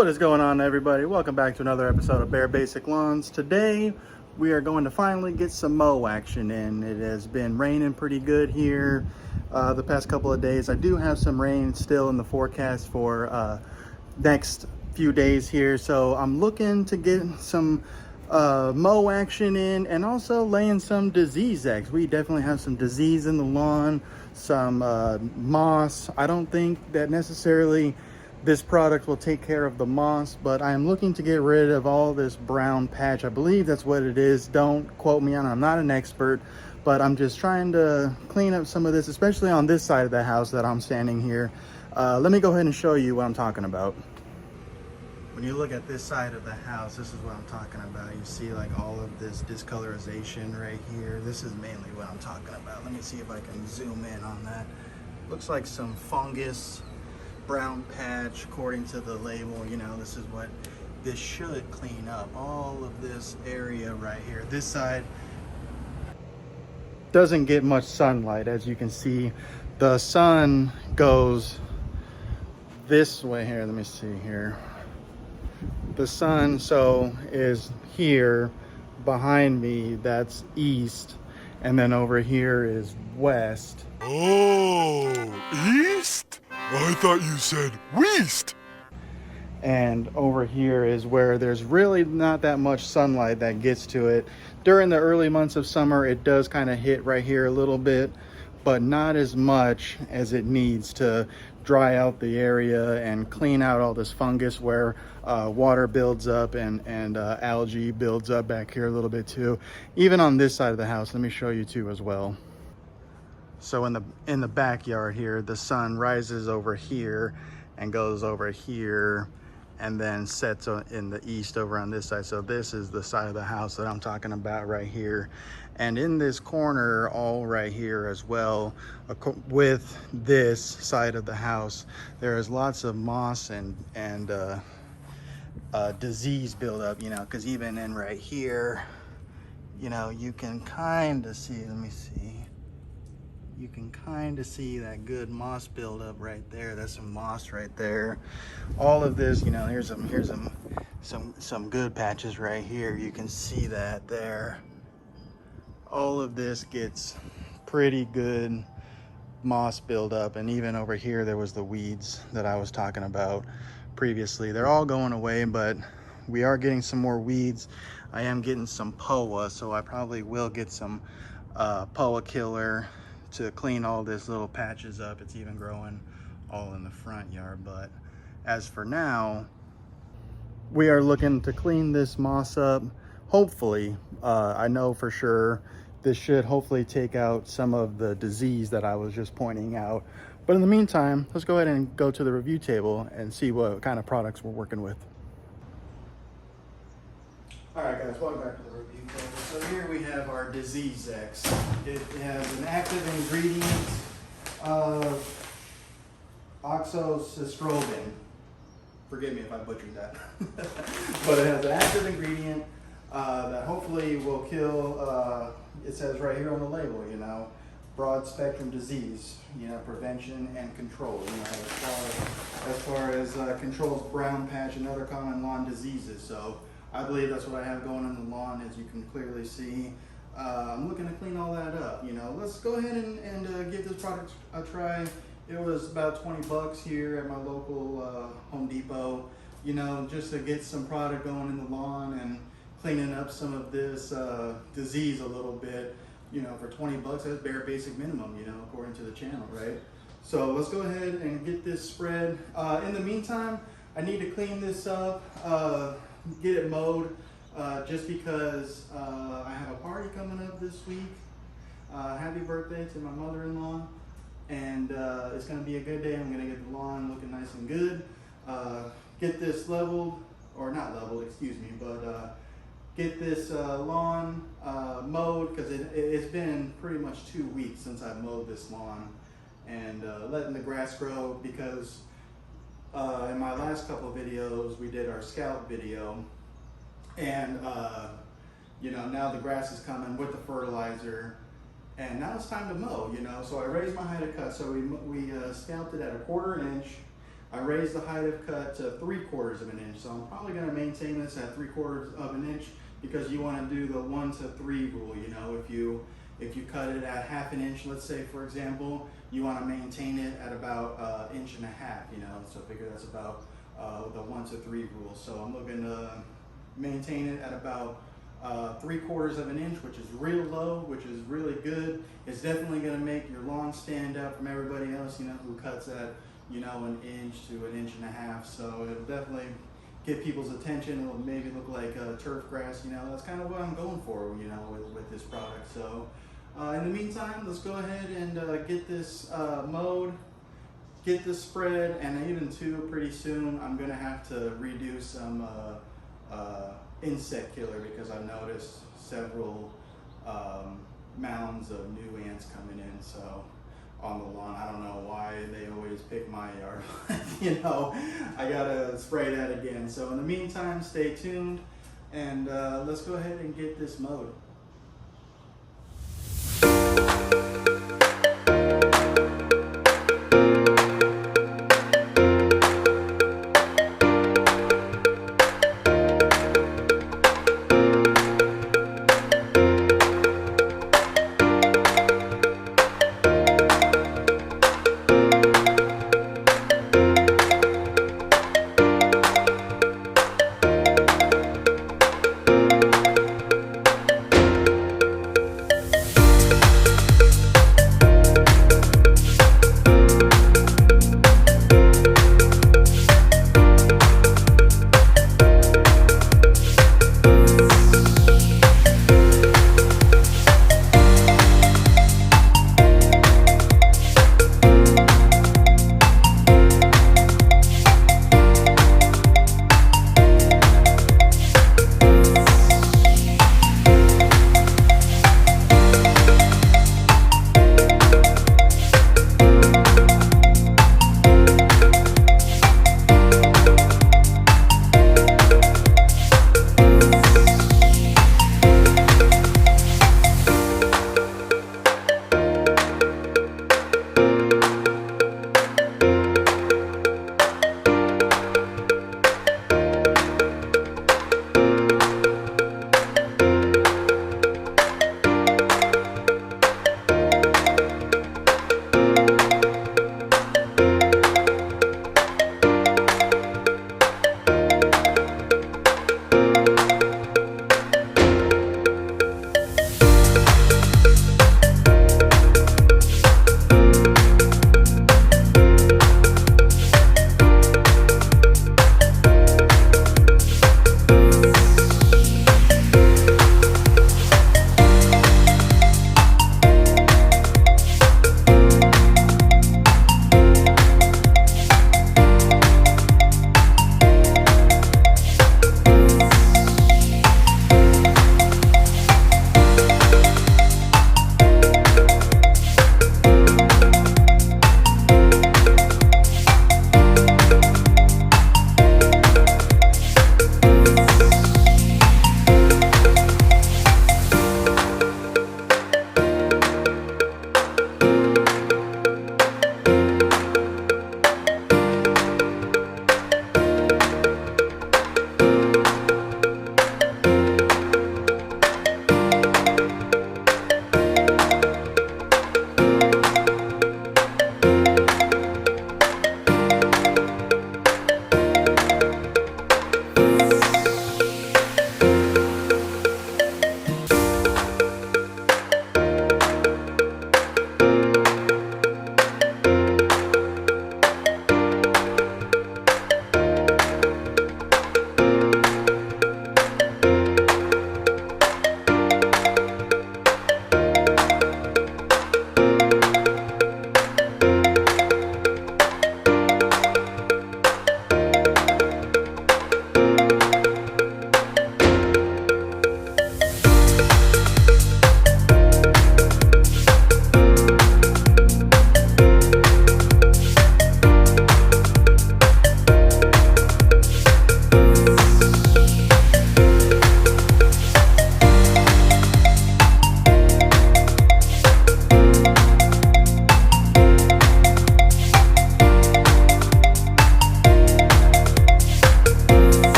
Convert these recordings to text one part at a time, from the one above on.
What is going on, everybody? Welcome back to another episode of Bare Basic Lawns. Today we are going to finally get some mow action in. It has been raining pretty good here the past couple of days. I do have some rain still in the forecast for next few days here, so I'm looking to get some mow action in and also laying some disease eggs. We definitely have some disease in the lawn, some moss. I don't think that necessarily this product will take care of the moss, but I am looking to get rid of all this brown patch. I believe that's what it is. Don't quote me on it. I'm not an expert, but I'm just trying to clean up some of this, especially on this side of the house that I'm standing here. Let me go ahead and show you what I'm talking about. When you look at this side of the house, this is what I'm talking about. You see like all of this discolorization right here. This is mainly what I'm talking about. Let me see if I can zoom in on that. Looks like some fungus, brown patch according to the label. You know, this is what this should clean up. All of this area right here. This side doesn't get much sunlight, as you can see. The sun goes this way here. Let me see here. The sun is here behind me, that's east, and then over here is west. Oh, east? I thought you said west. And over here is where there's really not that much sunlight that gets to it. During the early months of summer, it does kind of hit right here a little bit, but not as much as it needs to dry out the area and clean out all this fungus where water builds up and algae builds up back here a little bit too. Even on this side of the house, let me show you too as well. So in the backyard here, the sun rises over here and goes over here and then sets in the east over on this side. So this is the side of the house that I'm talking about right here. And in this corner, all right here as well, with this side of the house, there is lots of moss and disease buildup, you know, because even in right here, you know, you can kind of see, let me see. You can kind of see that good moss buildup right there. That's some moss right there. All of this, you know, here's some good patches right here. You can see that there. All of this gets pretty good moss buildup, and even over here there was the weeds that I was talking about previously. They're all going away, but we are getting some more weeds. I am getting some POA, so I probably will get some POA killer to clean all this little patches up. It's even growing all in the front yard, but as for now, we are looking to clean this moss up. Hopefully, I know for sure this should hopefully take out some of the disease that I was just pointing out. But in the meantime, let's go ahead and go to the review table and see what kind of products we're working with. All right, guys, welcome back to the review table. So here we have our disease X. It has an active ingredient of oxystrobin. Forgive me if I butchered that. But it has an active ingredient that hopefully will kill, it says right here on the label, you know, broad spectrum disease, you know, prevention and control, you know, as far as controls brown patch and other common lawn diseases. So I believe that's what I have going on the lawn, as you can clearly see. I'm looking to clean all that up, you know. Let's go ahead and give this product a try. It was about 20 bucks here at my local Home Depot, you know, just to get some product going in the lawn and cleaning up some of this disease a little bit. You know, for 20 bucks, that's bare basic minimum, you know, according to the channel, right? So let's go ahead and get this spread. In the meantime, I need to clean this up, get it mowed, just because I have a party coming up this week. Happy birthday to my mother-in-law, and it's gonna be a good day. I'm gonna get the lawn looking nice and good, get this leveled, or not leveled, excuse me, but get this lawn mowed, because it's been pretty much 2 weeks since I've mowed this lawn, and letting the grass grow, because in my last couple of videos we did our scout video, and you know, now the grass is coming with the fertilizer, and now it's time to mow, you know. So I raised my height of cut, so we scalped it at 1/4 inch. I raised the height of cut to 3/4 of an inch, so I'm probably going to maintain this at 3/4 of an inch because you want to do the 1 to 3 rule. You know, if you cut it at 1/2 an inch, let's say for example, you want to maintain it at about 1.5 inches. You know, so figure that's about the 1 to 3 rule. So I'm looking to maintain it at about 3/4 of an inch, which is real low, which is really good. It's definitely going to make your lawn stand out from everybody else, you know, who cuts at, you know, 1 inch to 1.5 inches. So it'll definitely get people's attention. It'll maybe look like turf grass, you know. That's kind of what I'm going for, you know, with this product. So in the meantime, let's go ahead and get this mowed, get this spread, and even too, pretty soon I'm going to have to redo some insect killer because I've noticed several mounds of new ants coming in. So on the lawn, I don't know why they always pick my yard. You know, I gotta spray that again. So in the meantime, stay tuned, and let's go ahead and get this mowed.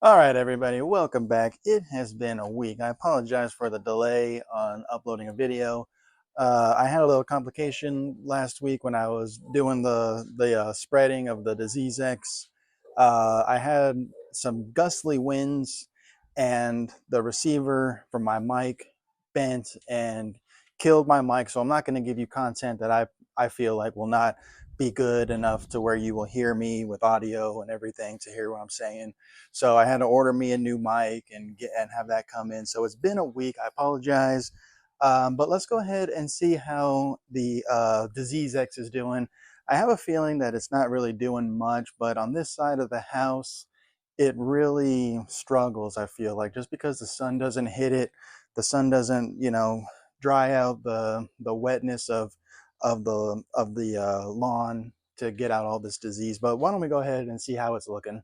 All right, everybody, welcome back. It has been a week. I apologize for the delay on uploading a video. I had a little complication last week when I was doing the spreading of the disease X. I had some gustly winds, and the receiver from my mic bent and killed my mic. So I'm not going to give you content that I feel like will not be good enough to where you will hear me with audio and everything to hear what I'm saying. So I had to order me a new mic and have that come in. So it's been a week. I apologize. But let's go ahead and see how the Disease X is doing. I have a feeling that it's not really doing much, but on this side of the house, it really struggles. I feel like just because the sun doesn't hit it, the sun doesn't, dry out the wetness of the lawn to get out all this disease. But why don't we go ahead and see how it's looking?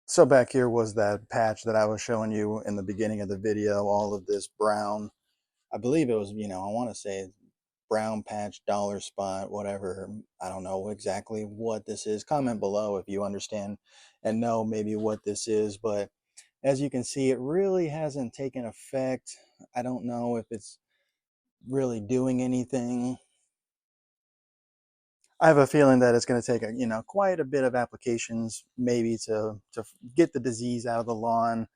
So back here was that patch that I was showing you in the beginning of the video, all of this brown. I believe it was, I want to say brown patch, dollar spot, whatever. I don't know exactly what this is. Comment below if you understand and know maybe what this is. But as you can see, it really hasn't taken effect. I don't know if it's really doing anything. I have a feeling that it's going to take quite a bit of applications maybe to get the disease out of the lawn,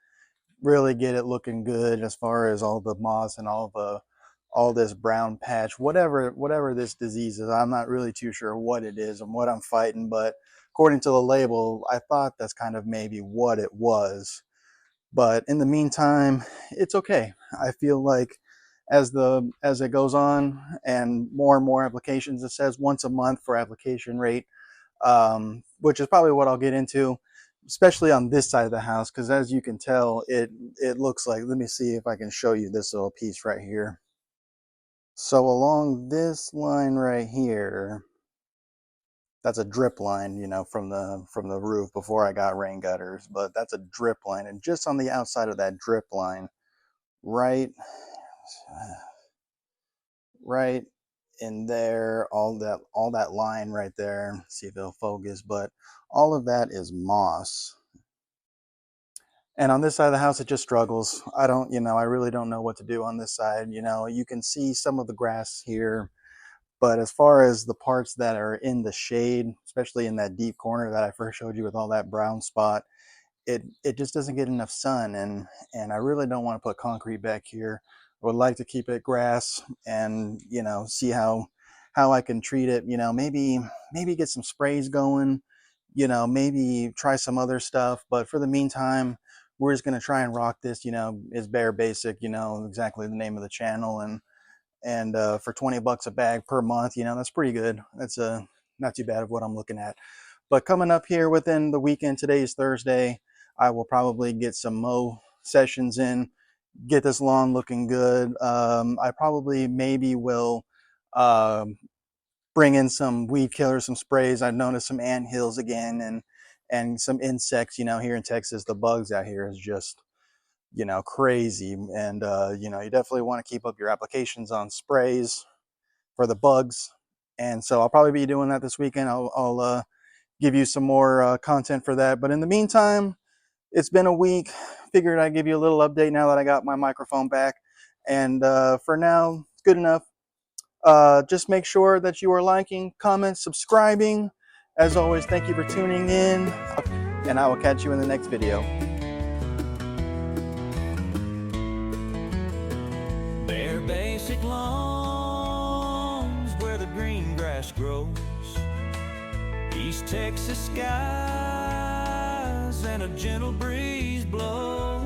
really get it looking good as far as all the moss and all this brown patch, whatever this disease is. I'm not really too sure what it is and what I'm fighting, but according to the label, I thought that's kind of maybe what it was. But in the meantime, it's okay. I feel like as it goes on and more applications, it says once a month for application rate, which is probably what I'll get into, especially on this side of the house, because as you can tell, it looks like, let me see if I can show you this little piece right here. So along this line right here, that's a drip line, from the roof before I got rain gutters, but that's a drip line. And just on the outside of that drip line, right right in there, all that line right there, see if it'll focus, but all of that is moss. And on this side of the house, it just struggles. I really don't know what to do on this side. You can see some of the grass here, but as far as the parts that are in the shade, especially in that deep corner that I first showed you with all that brown spot, it just doesn't get enough sun, and I really don't want to put concrete back here. I would like to keep it grass and see how I can treat it. Maybe get some sprays going, maybe try some other stuff. But for the meantime, we're just going to try and rock this. It's bare basic, exactly the name of the channel, and for 20 bucks a bag per month, that's pretty good. That's not too bad of what I'm looking at. But coming up here within the weekend, today is Thursday, I will probably get some mow sessions in, get this lawn looking good. I probably maybe will bring in some weed killers, some sprays. I've noticed some ant hills again, and some insects. Here in Texas, the bugs out here is just crazy. And you definitely want to keep up your applications on sprays for the bugs. And so I'll probably be doing that this weekend. I'll give you some more content for that. But in the meantime, it's been a week. Figured I'd give you a little update now that I got my microphone back. And for now, it's good enough. Just make sure that you are liking, comment, subscribing. As always, thank you for tuning in, and I will catch you in the next video. Bare basic lawns where the green grass grows, East Texas skies and a gentle breeze blows.